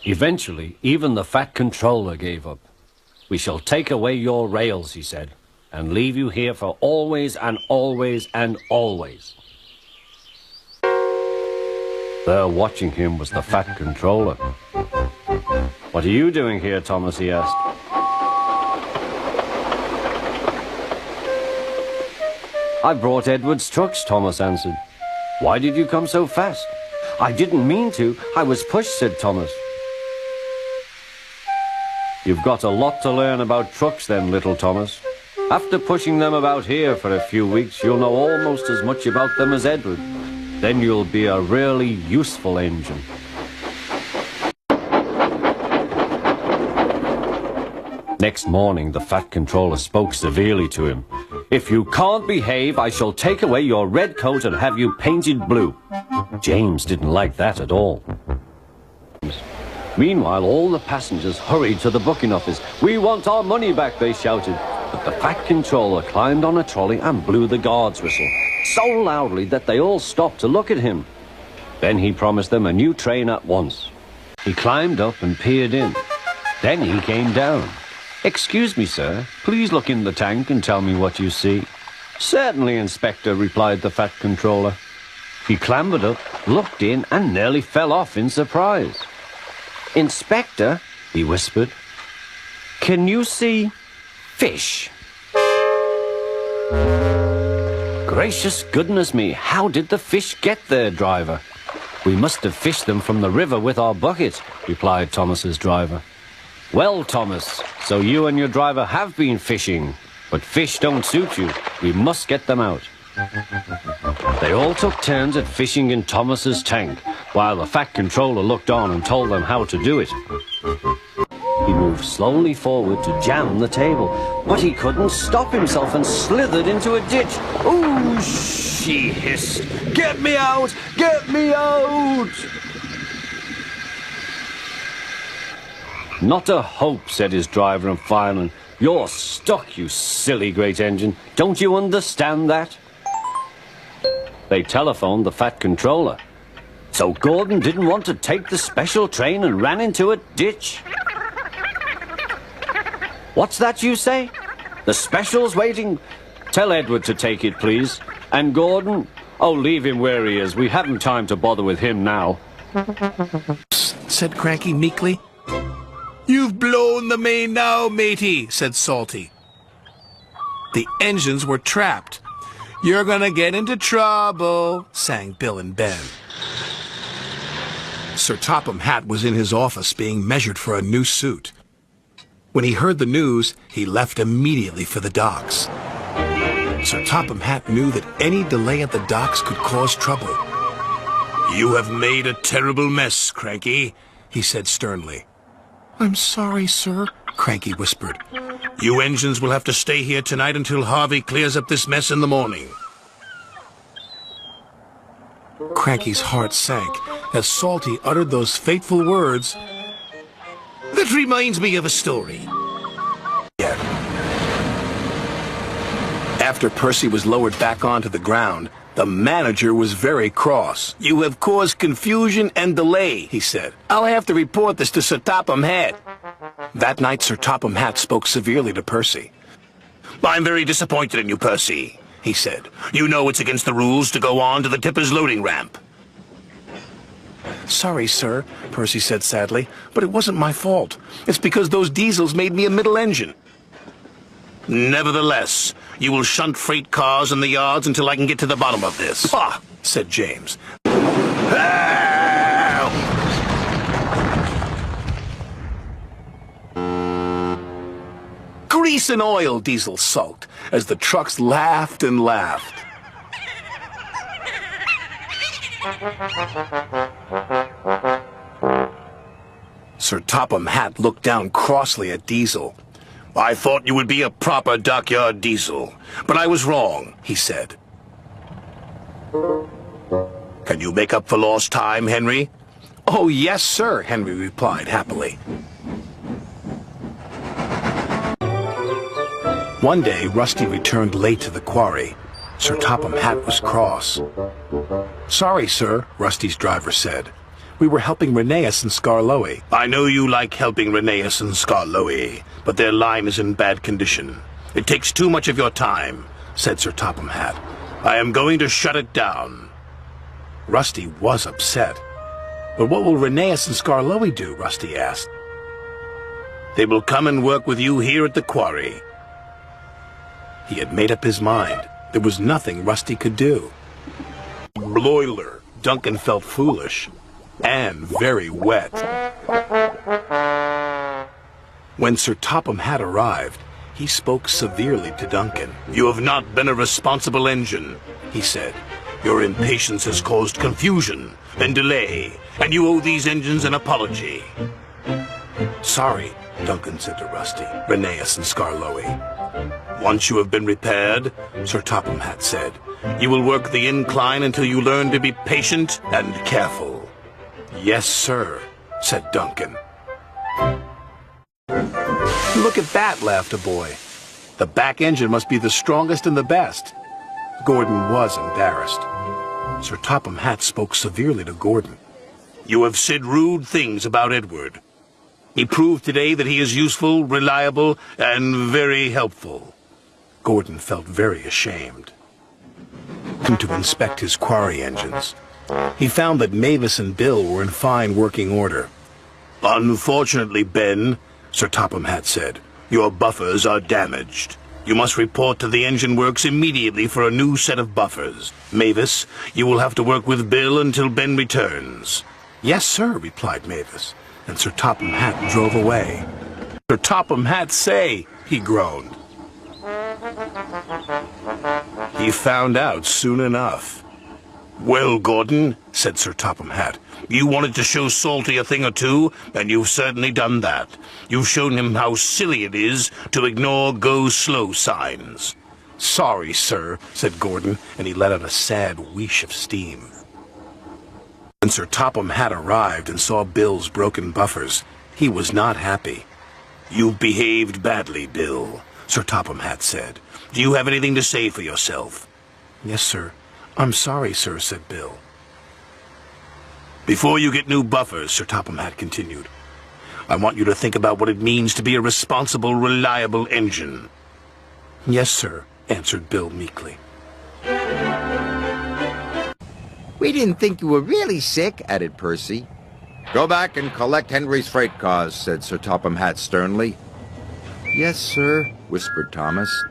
Eventually, even the fat controller gave up. "We shall take away your rails," he said, "and leave you here for always and always and always." There watching him was the fat controller. "What are you doing here, Thomas?" he asked. "I brought Edward's trucks," Thomas answered. "Why did you come so fast?" "I didn't mean to. I was pushed," said Thomas. "You've got a lot to learn about trucks then, little Thomas. After pushing them about here for a few weeks, you'll know almost as much about them as Edward. Then you'll be a really useful engine." Next morning, the fat controller spoke severely to him. "If you can't behave, I shall take away your red coat and have you painted blue." James didn't like that at all. Meanwhile, all the passengers hurried to the booking office. "We want our money back," they shouted. But the fat controller climbed on a trolley and blew the guard's whistle, so loudly that they all stopped to look at him. Then he promised them a new train at once. He climbed up and peered in. Then he came down. "Excuse me, sir. Please look in the tank and tell me what you see." "Certainly, Inspector," replied the fat controller. He clambered up, looked in, and nearly fell off in surprise. "Inspector," he whispered, "can you see fish?" "Gracious goodness me, how did the fish get there, driver?" "We must have fished them from the river with our bucket," replied Thomas's driver. "Well, Thomas, so you and your driver have been fishing, but fish don't suit you. We must get them out." They all took turns at fishing in Thomas's tank, while the fat controller looked on and told them how to do it. He moved slowly forward to jam the table, but he couldn't stop himself and slithered into a ditch. "Ooh!" she hissed. "Get me out! Get me out!" "Not a hope," said his driver and fireman. "You're stuck, you silly great engine. Don't you understand that?" They telephoned the fat controller. So Gordon didn't want to take the special train and ran into a ditch. "What's that you say? The special's waiting? Tell Edward to take it, please. And Gordon? Oh, leave him where he is. We haven't time to bother with him now," said Cranky meekly. "You've blown the main now, matey," said Salty. The engines were trapped. "You're gonna get into trouble," sang Bill and Ben. Sir Topham Hatt was in his office being measured for a new suit. When he heard the news, he left immediately for the docks. Sir Topham Hatt knew that any delay at the docks could cause trouble. "You have made a terrible mess, Cranky," he said sternly. "I'm sorry, sir," Cranky whispered. "You engines will have to stay here tonight until Harvey clears up this mess in the morning." Cranky's heart sank as Salty uttered those fateful words. "That reminds me of a story." Yeah. After Percy was lowered back onto the ground, the manager was very cross. "You have caused confusion and delay," he said. "I'll have to report this to Sir Topham Hatt." That night, Sir Topham Hatt spoke severely to Percy. "I'm very disappointed in you, Percy," he said. "You know it's against the rules to go on to the tipper's loading ramp." "Sorry, sir," Percy said sadly, "but it wasn't my fault. It's because those diesels made me a middle engine." "Nevertheless, you will shunt freight cars in the yards until I can get to the bottom of this." "Ah!" said James. Help! "Grease and oil," Diesel sulked, as the trucks laughed and laughed. Sir Topham Hatt looked down crossly at Diesel. "I thought you would be a proper dockyard diesel, but I was wrong," he said. "Can you make up for lost time, Henry?" "Oh, yes, sir," Henry replied happily. One day, Rusty returned late to the quarry. Sir Topham Hatt was cross. "Sorry, sir," Rusty's driver said. We were helping Rheneas and Skarloey. I know you like helping Rheneas and Skarloey, but their line is in bad condition. It takes too much of your time, said Sir Topham Hatt. I am going to shut it down. Rusty was upset. But what will Rheneas and Skarloey do? Rusty asked. They will come and work with you here at the quarry. He had made up his mind. There was nothing Rusty could do. Broiler. Duncan felt foolish and very wet. When Sir Topham Hatt arrived, he spoke severely to Duncan. You have not been a responsible engine, he said. Your impatience has caused confusion and delay, and you owe these engines an apology. Sorry, Duncan said to Rusty, Rheneas and Skarloey. Once you have been repaired, Sir Topham Hatt said, you will work the incline until you learn to be patient and careful. Yes, sir, said Duncan. Look at that, laughed a boy. The back engine must be the strongest and the best. Gordon was embarrassed. Sir Topham Hatt spoke severely to Gordon. You have said rude things about Edward. He proved today that he is useful, reliable, and very helpful. Gordon felt very ashamed. To inspect his quarry engines. He found that Mavis and Bill were in fine working order. Unfortunately, Ben, Sir Topham Hatt said, your buffers are damaged. You must report to the engine works immediately for a new set of buffers. Mavis, you will have to work with Bill until Ben returns. Yes, sir, replied Mavis, and Sir Topham Hatt drove away. Sir Topham Hatt say, he groaned. He found out soon enough. Well, Gordon, said Sir Topham Hatt, you wanted to show Salty a thing or two, and you've certainly done that. You've shown him how silly it is to ignore go-slow signs. Sorry, sir, said Gordon, and he let out a sad wheesh of steam. When Sir Topham Hatt arrived and saw Bill's broken buffers, he was not happy. You've behaved badly, Bill, Sir Topham Hatt said. Do you have anything to say for yourself? Yes, sir. I'm sorry, sir, said Bill. Before you get new buffers, Sir Topham Hatt continued, I want you to think about what it means to be a responsible, reliable engine. Yes, sir, answered Bill meekly. We didn't think you were really sick, added Percy. Go back and collect Henry's freight cars, said Sir Topham Hatt sternly. Yes, sir, whispered Thomas.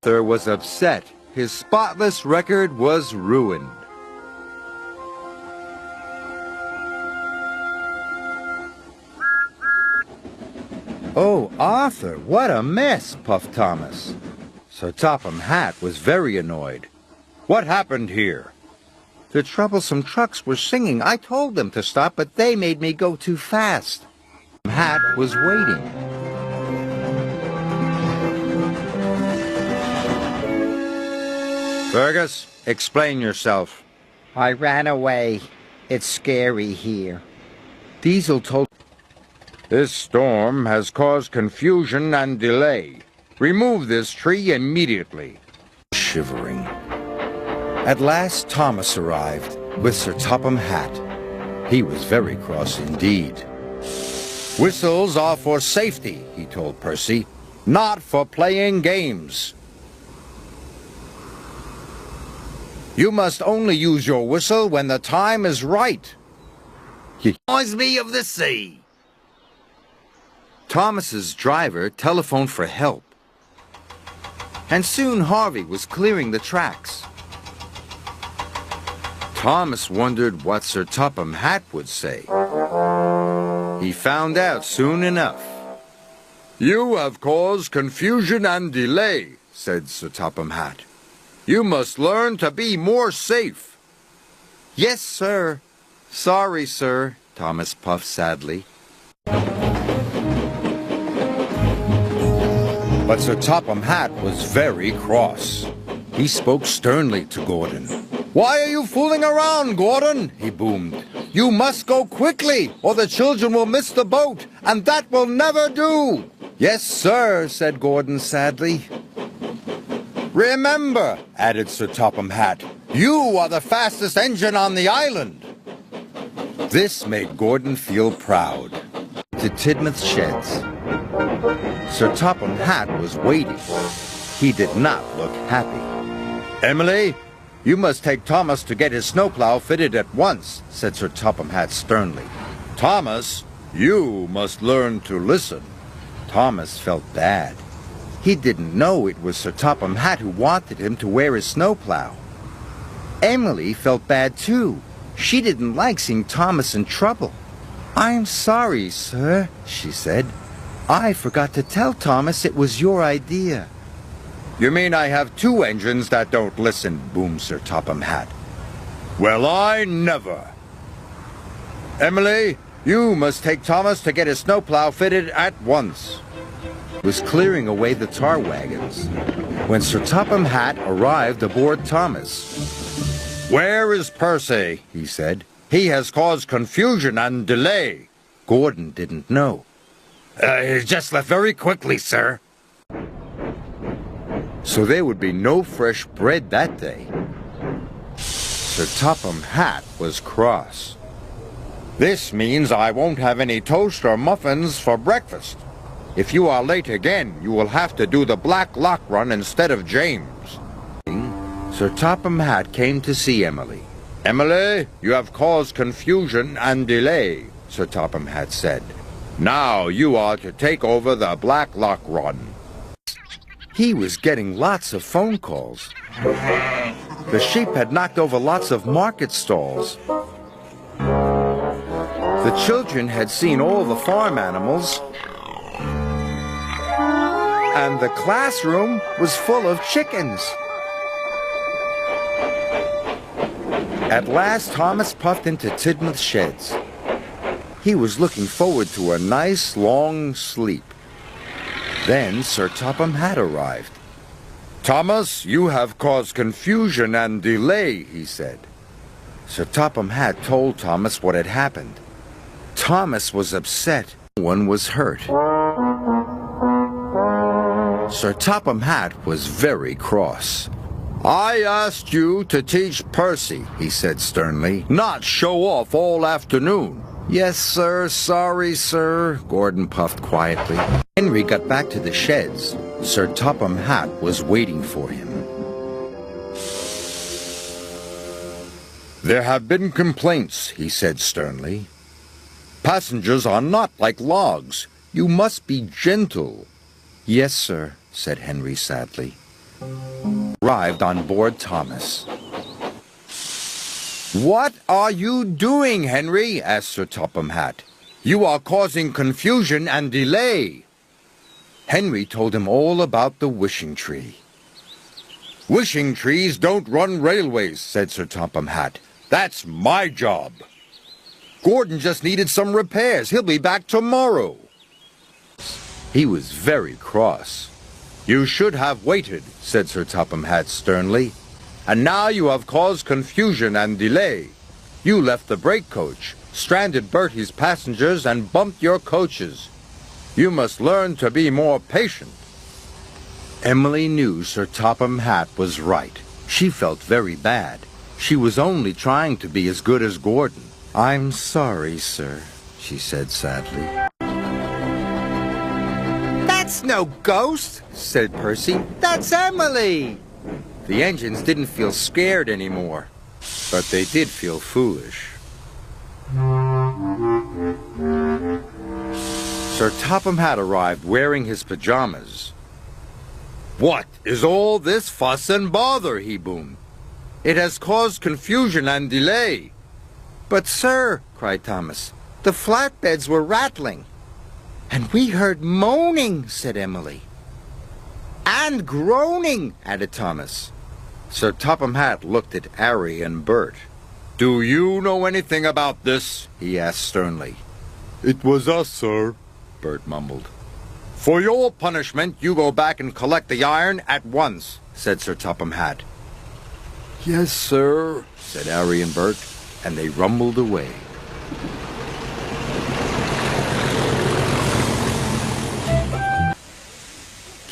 Arthur was upset. His spotless record was ruined. Oh, Arthur, what a mess, puffed Thomas. Sir Topham Hatt was very annoyed. What happened here? The troublesome trucks were singing. I told them to stop, but they made me go too fast. Hatt was waiting. Fergus, explain yourself. I ran away. It's scary here. Diesel told... This storm has caused confusion and delay. Remove this tree immediately. Shivering. At last Thomas arrived with Sir Topham Hatt. He was very cross indeed. Whistles are for safety, he told Percy, not for playing games. You must only use your whistle when the time is right. He reminds me of the sea. Thomas's driver telephoned for help. And soon Harvey was clearing the tracks. Thomas wondered what Sir Topham Hatt would say. He found out soon enough. You have caused confusion and delay, said Sir Topham Hatt. You must learn to be more safe. Yes, sir. Sorry, sir, Thomas puffed sadly. But Sir Topham Hatt was very cross. He spoke sternly to Gordon. Why are you fooling around, Gordon? He boomed. You must go quickly, or the children will miss the boat, and that will never do. Yes, sir, said Gordon sadly. Remember, added Sir Topham Hatt, you are the fastest engine on the island. This made Gordon feel proud. To Tidmouth's sheds. Sir Topham Hatt was waiting. He did not look happy. Emily, you must take Thomas to get his snowplow fitted at once, said Sir Topham Hatt sternly. Thomas, you must learn to listen. Thomas felt bad. He didn't know it was Sir Topham Hatt who wanted him to wear his snowplow. Emily felt bad too. She didn't like seeing Thomas in trouble. I'm sorry, sir, she said. I forgot to tell Thomas it was your idea. You mean I have two engines that don't listen, boomed Sir Topham Hatt. Well, I never. Emily, you must take Thomas to get his snowplow fitted at once. Was clearing away the tar wagons when Sir Topham Hatt arrived aboard Thomas. Where is Percy? He said. He has caused confusion and delay. Gordon didn't know. He just left very quickly, sir. So there would be no fresh bread that day. Sir Topham Hatt was cross. This means I won't have any toast or muffins for breakfast. If you are late again, you will have to do the Black Lock run instead of James. Sir Topham Hatt came to see Emily. Emily, you have caused confusion and delay, Sir Topham Hatt said. Now you are to take over the Black Lock run. He was getting lots of phone calls. The sheep had knocked over lots of market stalls. The children had seen all the farm animals. And the classroom was full of chickens. At last, Thomas puffed into Tidmouth's sheds. He was looking forward to a nice, long sleep. Then Sir Topham Hatt arrived. Thomas, you have caused confusion and delay, he said. Sir Topham Hatt told Thomas what had happened. Thomas was upset. No one was hurt. Sir Topham Hatt was very cross. I asked you to teach Percy, he said sternly, not show off all afternoon. Yes, sir. Sorry, sir, Gordon puffed quietly. Henry got back to the sheds. Sir Topham Hatt was waiting for him. There have been complaints, he said sternly. Passengers are not like logs. You must be gentle. Yes, sir, said Henry sadly. Arrived on board Thomas. What are you doing, Henry? Asked Sir Topham Hatt. You are causing confusion and delay. Henry told him all about the wishing tree. Wishing trees don't run railways, said Sir Topham Hatt. That's my job. Gordon just needed some repairs. He'll be back tomorrow. He was very cross. You should have waited, said Sir Topham Hatt sternly. And now you have caused confusion and delay. You left the brake coach, stranded Bertie's passengers, and bumped your coaches. You must learn to be more patient. Emily knew Sir Topham Hatt was right. She felt very bad. She was only trying to be as good as Gordon. I'm sorry, sir, she said sadly. That's no ghost, said Percy. That's Emily. The engines didn't feel scared anymore, but they did feel foolish. Sir Topham Hatt arrived wearing his pajamas. What is all this fuss and bother? He boomed. It has caused confusion and delay. But, sir, cried Thomas, the flatbeds were rattling. And we heard moaning, said Emily. And groaning, added Thomas. Sir Topham Hatt looked at Harry and Bert. Do you know anything about this? He asked sternly. It was us, sir, Bert mumbled. For your punishment, you go back and collect the iron at once, said Sir Topham Hatt. Yes, sir, said Harry and Bert, and they rumbled away.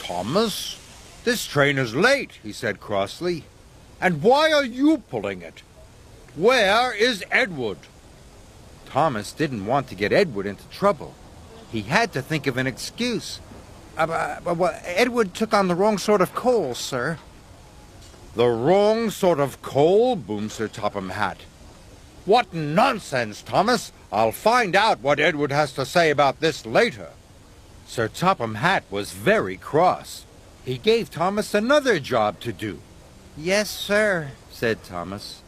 Thomas, this train is late, he said crossly. And why are you pulling it? Where is Edward? Thomas didn't want to get Edward into trouble. He had to think of an excuse. Well, Edward took on the wrong sort of coal, sir. The wrong sort of coal? Boomed Sir Topham Hatt. What nonsense, Thomas! I'll find out what Edward has to say about this later. Sir Topham Hatt was very cross. He gave Thomas another job to do. Yes, sir, Said Thomas.